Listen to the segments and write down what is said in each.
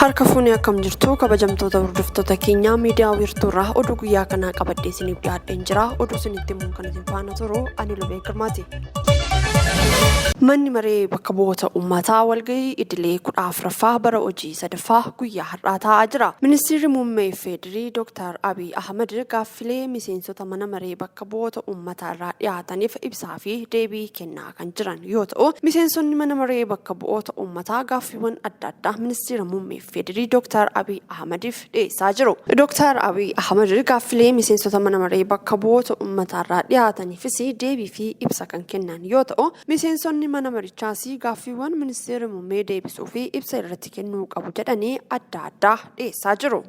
Harka akkam jirtu kabajamtoota hordoftoota keenyaa miidiyaa wiirtuurraa oduu guyyaa kanaa qabadhee isiniif dhiyaadheen jira. Oduu isinitti immoo kan isin faana turu ani Lubee Girmaati. Manni maree bakka bu'oota uummataa walgahii idilee 14ffaa bara hojii sadaffaa guyyaa har'aa taa'aa jira. Ministeerri muummee Feedirii Dr. Abiy Ahmed gaaffilee miseensota mana maree bakka bu'oota uummataa irraa dhiyaataniif ibsaa fi deebii kennaa kan jiran yoo ta'u, miseensonni mana maree bakka bu'oota uummataa gaaffiiwwan adda addaa ministeera muummee Feedirii Dr. Abiy Ahmediif dhiyeessaa jiru. Dr. Abiy Ahmed gaaffilee miseensota mana maree bakka bu'oota uummataa irraa dhiyaataniifis deebii fi ibsa kan kennan yoo ta'u, miseensonni mana marichaas gaaffiiwwan ministeera muummee deebisuu fi ibsa irratti kennuu qabu jedhanii adda addaa dhiyeessaa jiru.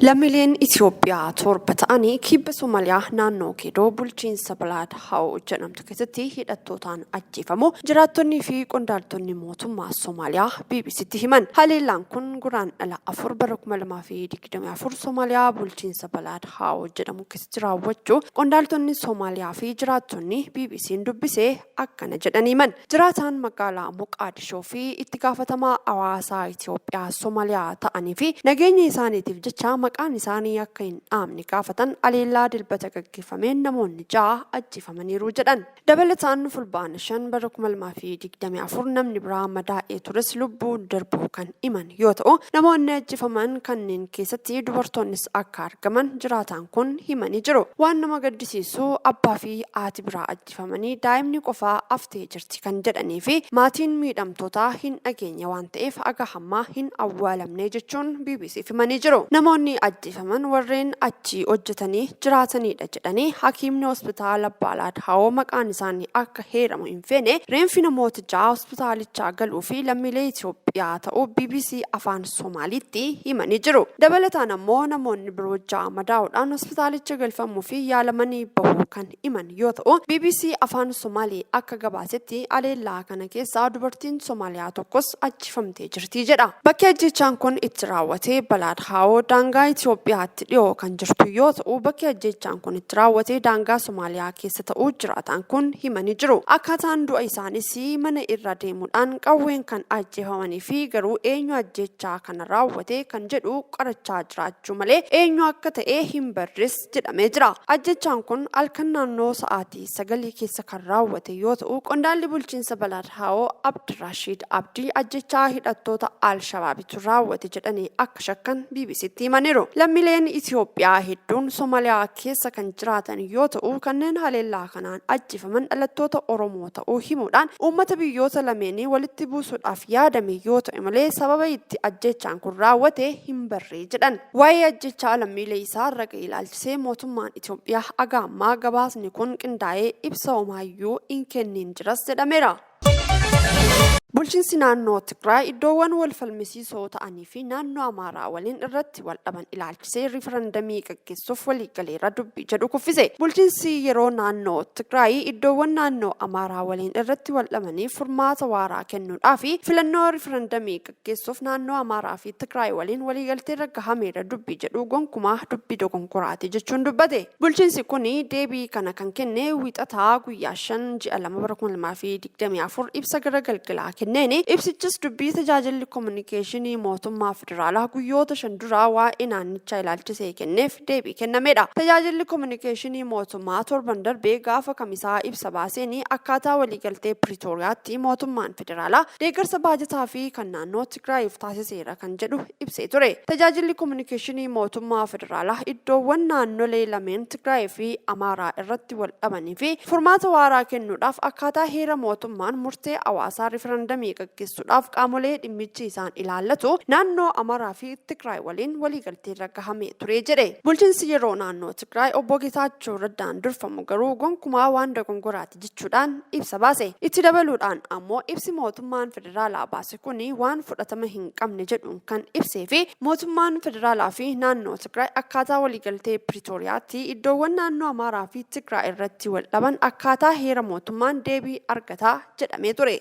Lammiileen Itoophiyaa torba ta'anii kibba Somaaliyaa naannoo Keedoo bulchiinsa Balaad Haa'oo jedhamtu keessatti hidhattootaan ajjeefamu jiraattonnii fi qondaaltonni mootummaa Somaaliyaa BBCtti himan. Haleellaan kun guraandhala 4 bara 2024 Somaaliyaa bulchiinsa Balaad Haa'oo jedhamu keessatti raawwachuu qondaaltonni Somaaliyaa fi jiraattonni BBC'n dubbisee akkana jedhanii himan. Jiraataan magaalaa Moqaadishoo fi itti gaafatamaa hawaasaa Itoophiyaa Somaaliyaa ta'anii fi nageenya isaaniitiif jecha maqaan isaanii akka hin dhaamne gaafatan haleellaa dilbata gaggeeffameen namoonni 6 ajjeefamaniiru jedhan. Dabalataan fulbaana 5 bara 2024 namni biraa madaa'ee tures lubbuun darbuu kan himan yoo ta'u, namoonni ajjeefaman kanneen keessatti dubartoonnis akka argaman jiraataan kun himanii jiru. Waan nama gaddisiisu abbaa fi haati biraa ajjeefamanii daa'imni qofaa haftee jirti kan jedhanii fi maatiin miidhamtootaa hin dhageenye waan ta'eef aga hammaa hin awwaalamne jechuun BBC'f himanii jiru. Namoonni ajjeefaman warreen achi hojjetanii jiraatanidha jedhanii hakiimni hospitaala Balaad Haa'oo maqaan isaanii akka heeramu hin feene reenfi namoota 6 hospitaalichaa galuu fi lammiilee Itoophiyaa ta'uu BBC afaan Somaaliitti himanii jiru. Dabalataan ammoo namoonni biroo 6 madaa'uudhaan hospitaalicha galfamuu fi yaalamanii bahuu kan himan yoo ta'u, BBC afaan Somaalii akka gabaasetti haleellaa kana keessaa dubartiin Somaaliyaa tokkos ajjeefamtee jirti jedha. Bakki ajjeechaan kun itti raawwate Balaad Haa'oo daangaa Itoophiyaatti dhiyoo kan jirtu yoo ta'u, bakki ajjeechaan kun itti raawwate daangaa Somaaliyaa keessa ta'uu jiraataan kun himanii jiru. Akkaataan du'a isaanis mana irra deemuudhaan qawween kan ajjeefamanii fi garuu eenyu ajjeechaa kana raawwate kan jedhu qorachaa jiraachuu malee eenyu akka ta'e hin barres jedhamee jira. Ajjeechaan kun halkan naannoo sa'aatii 9 keessa kan raawwate yoo ta'u, qondaalli bulchiinsa Balaad Haa'oo Abdirashiid Abdii ajjeechaa hidhattoota Al-Shabaabitu raawwate jedhanii akka shakkan BBC'tti himaniiru. Lammiileen Itoophiyaa hedduun Somaaliyaa keessa kan jiraatan yoo ta'u, kanneen haleellaa kanaan ajjeefaman dhalattoota Oromoo ta'uu himuudhaan uummata biyyoota lameenii walitti buusuudhaaf yaadame yoo ta'e malee sababa itti ajjeechaan kun raawwate hin barree jedhan. Waa'ee ajjeechaa lammiilee isaa raga ilaalchisee mootummaan Itoophiyaa aga ammaa gabaasni kun qindaa'ee ibsa homaayyuu hin kennin jiras jedhameera. Bulchiinsi naannoo Tigraay iddoowwan wal falmisiisoo ta'anii fi naannoo Amaaraa waliin irratti wal dhaban ilaalchisee riifarandamii gaggeessuuf waliigaleera dubbii jedhu kuffise. Bulchiinsi yeroo naannoo Tigraay iddoowwan naannoo Amaaraa waliin irratti wal dhabanii furmaata waaraa kennuudhaa fi filannoo riifarandamii gaggeessuuf naannoo Amaaraa fi Tigraay waliin waliigalteerra gahameera dubbii jedhu gonkumaa dubbii dogongoraati jechuun dubbate. Bulchiinsi kun deebii kana kan kenne wiixataa guyyaa 5 ji'a 2 bara 2024 ibsa gara galgalaa kenneen ibsichis dubbii tajaajilli kominikeeshinii mootummaa federaalaa guyyoota 5 duraa waa'ee naannichaa ilaalchisee kenneef deebii kennameedha. Tajaajilli kominikeeshinii mootummaa torban darbee gaafa kamisaa ibsa baaseen akkaataa waliigaltee Piriitooriyaatti mootummaan federaalaa deeggarsa baajataa fi kan naannoo Tigraayiif taasiseera kan jedhu ibsee ture. Tajaajilli kominikeeshinii mootummaa federaalaa iddoowwan naannolee lameen Tigraay fi Amaaraa irratti wal dhabanii fi furmaata waaraa kennuudhaaf akkaataa heera mootummaan murtee hawaasaa riifarandamii gaggeessuudhaaf qaamolee dhimmichi isaan ilaallatu naannoo Amaaraa fi Tigraay waliin waliigalteerra gahamee ture jedhe. Bulchiinsi yeroo naannoo Tigraay obbo Geetaachoo Raddaan durfamu garuu gonkumaa waan dogongoraati jechuudhaan ibsa baase. Itti dabaluudhaan ammoo ibsi mootummaan federaalaa baase kun waan fudhatama hin qabne jedhuun kan ibsee fi mootummaan federaalaa fi naannoo Tigraay akkaataa waliigaltee Piriitooriyaatti iddoowwan naannoo Amaaraa fi Tigraay irratti wal dhaban akkaataa heera mootummaan deebii argataa jedhamee ture.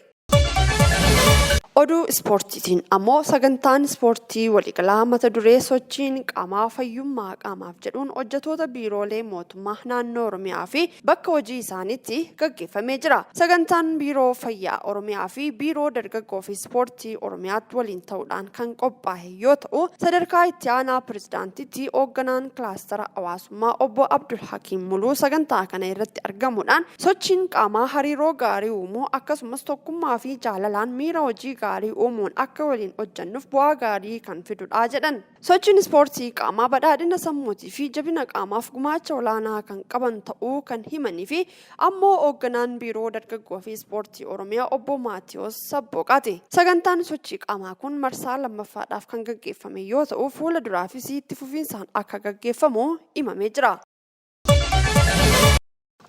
Oduu ispoortiitiin ammoo sagantaan ispoortii waliigalaa mata duree sochiin qaamaa fayyummaa qaamaaf jedhuun hojjettoota biiroolee mootummaa naannoo Oromiyaa fi bakka hojii isaaniitti gaggeeffamee jira. Sagantaan biiroo fayyaa Oromiyaa fi biiroo dargaggoo fi ispoortii Oromiyaatti waliin ta'uudhaan kan qophaa'e yoo ta'u, sadarkaa itti aanaa pirezidaantiitti hoogganaan kilaastara hawaasummaa obbo Abdul Hakiim Muluu sagantaa kana irratti argamuudhaan sochiin qaamaa hariiroo gaarii uumuu akkasumas tokkummaa fi jaalalaan miira hojii gaarii uumuun akka waliin hojjennuuf bu'aa gaarii kan fidudha jedhan. Sochiin ispoortii qaamaa badhaadhina sammuutii fi jabina qaamaaf gumaacha olaanaa kan qaban ta'uu kan himanii fi ammoo hoogganaan biiroo dargaggoo fi ispoortii Oromiyaa obbo Maatiyos Sabbooqaati. Sagantaan sochii qaamaa kun marsaa lammaffaadhaaf kan gaggeeffame yoo ta'u, fuula duraafis itti fufiinsaan akka gaggeeffamu himamee jira.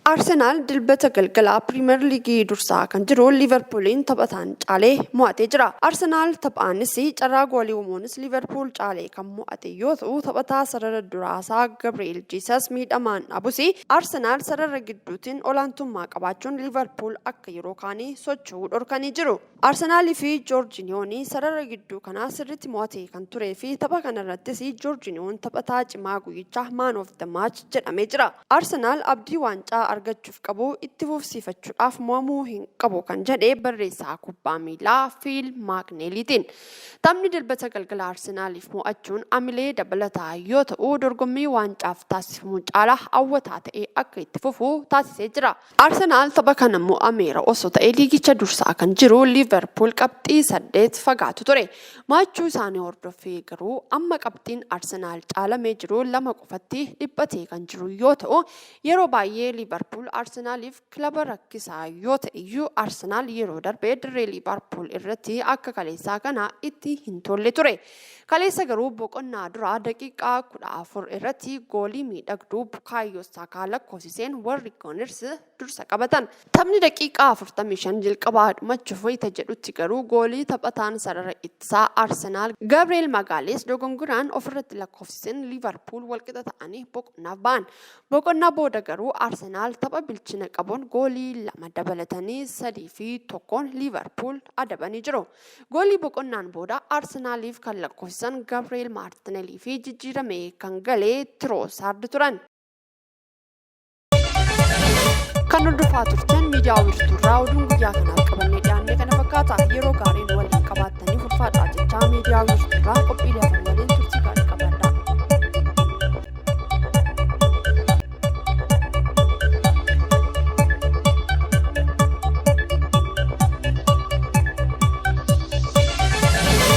Arsenaal dilbata galgalaa Piriimeer Liigii dursaa kan jiru Liiverpuuliin taphataan caalee mo'atee jira. Arsenaal taphaanis carraa goolii uumuunis Liiverpuul caalee kan mo'ate yoo ta'u, taphataa sarara duraasaa Gabriel Jesus miidhamaan dhabus Arsenaal sarara gidduutiin olaantummaa qabaachuun Liiverpuul akka yeroo kaanii socho'uu dhorkanii jiru. Arsenaalii fi Joorjiniyoon sarara gidduu kanaa sirriitti mo'atee kan turee fi tapha kanarrattis Joorjiniyoon taphataa cimaa guyyichaa Man of the Match jedhamee jira. Arsenaal abdii waancaa argachuuf qabu itti fufsiifachuudhaaf mo'amuu hin qabu kan jedhee barreessaa kubbaa miilaa Fiil Maakneeliitiin. Taphni dilbata galgala Arsenaaliif mo'achuun amilee dabalataa yoo ta'u, dorgommii waancaaf taasifamu caalaa hawwataa ta'ee akka itti fufu taasisee jira. Arsenaal tapha kana mo'ameera osoo ta'ee liigicha dursaa kan jiru Liiverpuul qabxii 8 fagaatu ture. Mo'achuu isaanii hordofee garuu amma qabxiin Arsenaal caalamee jiru 2 qofatti dhiphatee kan jiru yoo ta'u, yeroo baay'ee Liiverpuul Arsenaaliif kilaba rakkisaa yoo ta'e iyyuu Arsenaal yeroo darbee dirree Liiverpuul irratti akka kaleessaa kana itti hin tolle ture. Kaleessa garuu boqonnaa duraa daqiiqaa 14 irratti goolii miidhagduu Bukaayyoo Saakaa lakkoofsiseen warri Gunners dursa qabatan. Taphni daqiiqaa 45 jalqabaa dhumachuuf wayita jedhutti garuu goolii taphataan sarara ittisaa Arsenaal Gabriel Magaalees dogongoraan ofirratti lakkoofsiseen Liiverpuul walqixa ta'anii boqonnaaf ba'an. Boqonnaa booda garuu Arsenaal tapha bilchina qabuun goolii 2 dabalatanii 3-1 Liiverpuul adabanii jiru. Goolii boqonnaan booda Arsenaaliif kan lakkoofsisan Gabriel Maartinelii fi jijjiiramee kan galee Tiroosaard turan. Kan hordofaa turtan miidiyaa wiirtuurraa oduun guyyaa kanaaf qabannee dhiyaanne kana fakkaata. Yeroo gaariin waliin qabaattanii ulfaadhaa jechaa miidiyaa wiirtuurraa qophiilee